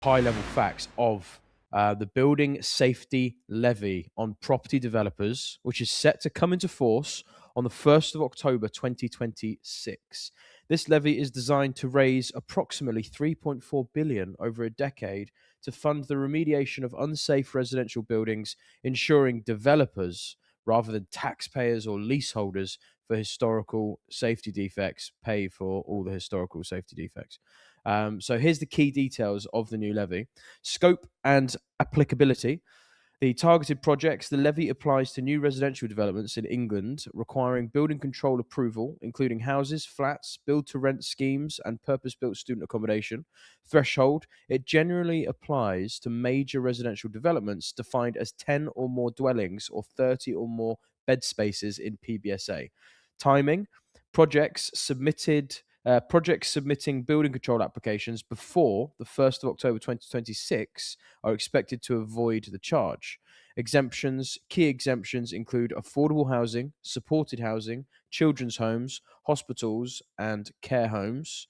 high-level facts of the Building Safety Levy on property developers, which is set to come into force on the 1st of October 2026. This levy is designed to raise approximately 3.4 billion over a decade to fund the remediation of unsafe residential buildings, ensuring developers, rather than taxpayers or leaseholders for historical safety defects, pay for all the historical safety defects. So here's the key details of the new levy: scope and applicability. The targeted projects: the levy applies to new residential developments in England requiring building control approval, including houses, flats, build to rent schemes, and purpose built student accommodation. Threshold: it generally applies to major residential developments defined as 10 or more dwellings or 30 or more bed spaces in PBSA. Timing: projects submitting building control applications before the 1st of October 2026 are expected to avoid the charge. Exemptions: key exemptions include affordable housing, supported housing, children's homes, hospitals, and care homes.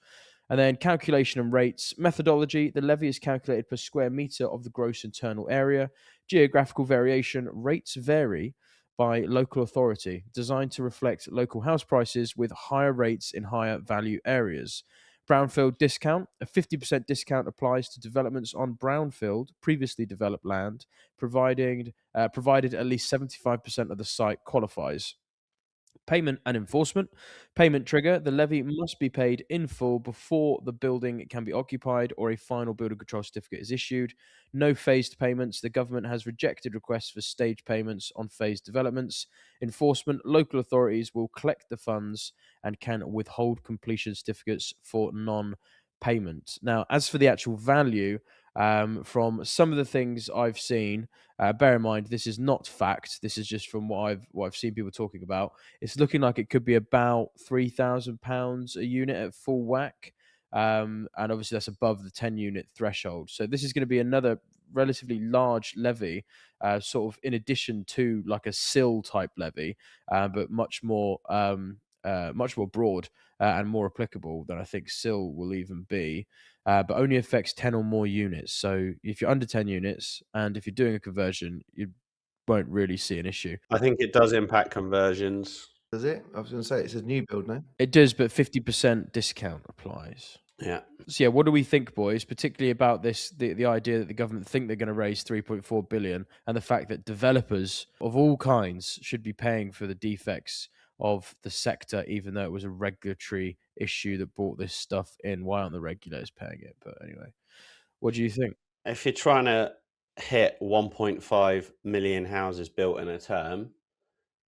And then calculation and rates. Methodology: the levy is calculated per square meter of the gross internal area. Geographical variation: rates vary by local authority, designed to reflect local house prices with higher rates in higher value areas. Brownfield discount: a 50% discount applies to developments on brownfield, previously developed land, provided at least 75% of the site qualifies. Payment and enforcement. Payment trigger: the levy must be paid in full before the building can be occupied or a final building control certificate is issued. No phased payments: the government has rejected requests for stage payments on phased developments. Enforcement: local authorities will collect the funds and can withhold completion certificates for non-payment. Now, as for the actual value, from some of the things I've seen, bear in mind this is not fact. This is just from what I've seen people talking about. It's looking like it could be about £3,000 a unit at full whack. And obviously that's above the 10 unit threshold. So this is going to be another relatively large levy, sort of in addition to like a sill type levy, but much more broad and more applicable than I think sill will even be. But only affects 10 or more units. So if you're under 10 units and if you're doing a conversion, you won't really see an issue. I think it does impact conversions. Does it? I was going to say it says new build now. It does, but 50% discount applies. Yeah. So yeah, what do we think, boys? Particularly about this, the idea that the government think they're going to raise 3.4 billion, and the fact that developers of all kinds should be paying for the defects of the sector, even though it was a regulatory issue that brought this stuff in. Why aren't the regulators paying it? But anyway, what do you think? If you're trying to hit 1.5 million houses built in a term,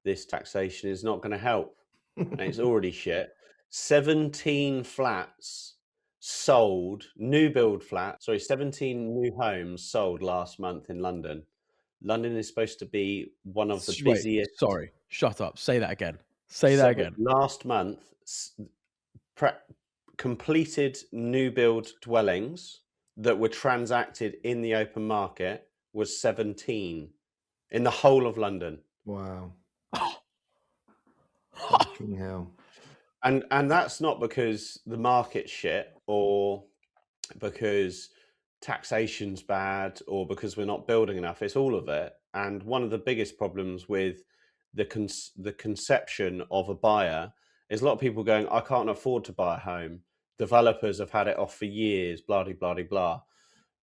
this taxation is not going to help. And it's already shit. 17 flats sold, new build flats, 17 new homes sold last month in London. London is supposed to be one of the Wait, busiest. sorry, shut up. Say that again. Say that again. Last month, completed new build dwellings that were transacted in the open market was 17 in the whole of London. Wow. Fucking hell. And that's not because the market's shit or because taxation's bad or because we're not building enough. It's all of it. And one of the biggest problems with the conception of a buyer is a lot of people going, I can't afford to buy a home. Developers have had it off for years, blah, blah, blah, blah.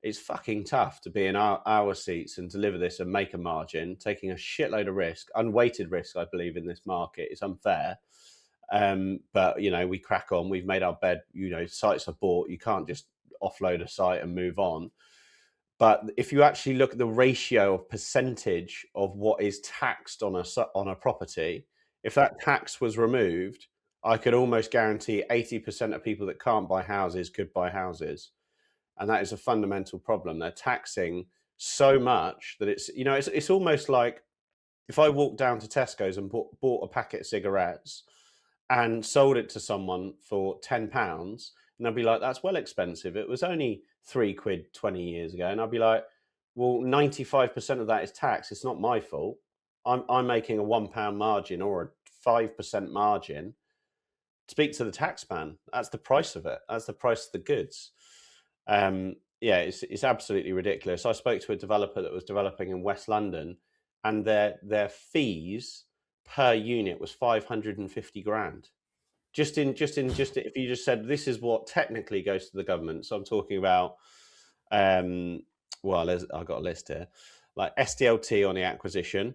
It's fucking tough to be in our seats and deliver this and make a margin, taking a shitload of risk, unweighted risk, I believe, in this market. It's unfair. But, you know, we crack on. We've made our bed, you know, sites are bought. You can't just offload a site and move on. But if you actually look at the ratio of percentage of what is taxed on a property, if that tax was removed, I could almost guarantee 80% of people that can't buy houses could buy houses. And that is a fundamental problem. They're taxing so much that it's, you know, it's almost like if I walked down to Tesco's and bought a packet of cigarettes and sold it to someone for £10, and I'd be like, that's well expensive. It was only £3 20 years ago. And I'd be like, well, 95% of that is tax. It's not my fault. I'm making a £1 margin or a 5% margin. Speak to the tax man. That's the price of it. That's the price of the goods. Yeah, it's absolutely ridiculous. I spoke to a developer that was developing in West London, and their fees per unit was 550 grand. Just if you just said this is what technically goes to the government. So I'm talking about, well, I've got a list here, like SDLT on the acquisition.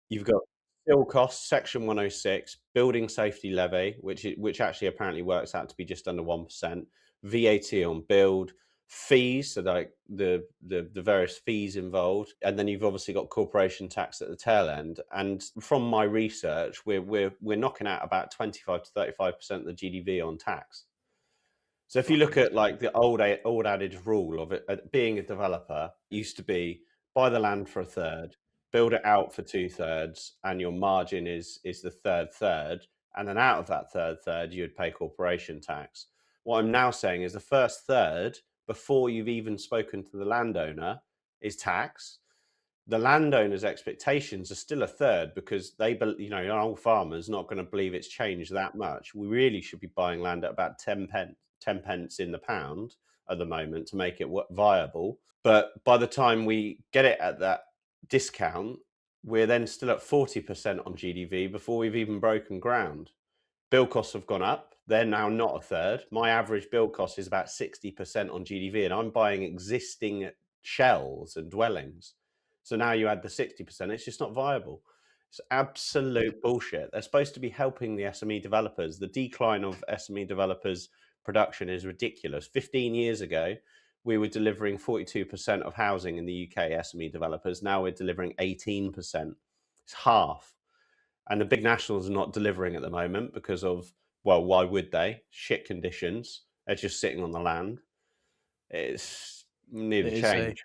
You've got bill costs, Section 106, building safety levy, which actually apparently works out to be just under 1%, VAT on build, fees, so like the various fees involved, and then you've obviously got corporation tax at the tail end. And from my research, we're knocking out about 25 to 35% of the GDV on tax. So if you look at like the old adage rule of it, being a developer used to be buy the land for a third, build it out for 2/3, and your margin is the third, and then out of that third you would pay corporation tax. What I'm now saying is the first third, before you've even spoken to the landowner, is tax. The landowner's expectations are still a third because an old farmer's not going to believe it's changed that much. We really should be buying land at about 10 pence in the pound at the moment to make it viable. But by the time we get it at that discount, we're then still at 40% on GDV before we've even broken ground. Build costs have gone up. They're now not a third. My average build cost is about 60% on GDV, and I'm buying existing shells and dwellings. So now you add the 60%, it's just not viable. It's absolute bullshit. They're supposed to be helping the SME developers. The decline of SME developers' production is ridiculous. 15 years ago, we were delivering 42% of housing in the UK SME developers. Now we're delivering 18%. It's half. And the big nationals are not delivering at the moment because of, well, why would they? Shit conditions. They're just sitting on the land. It's need a change.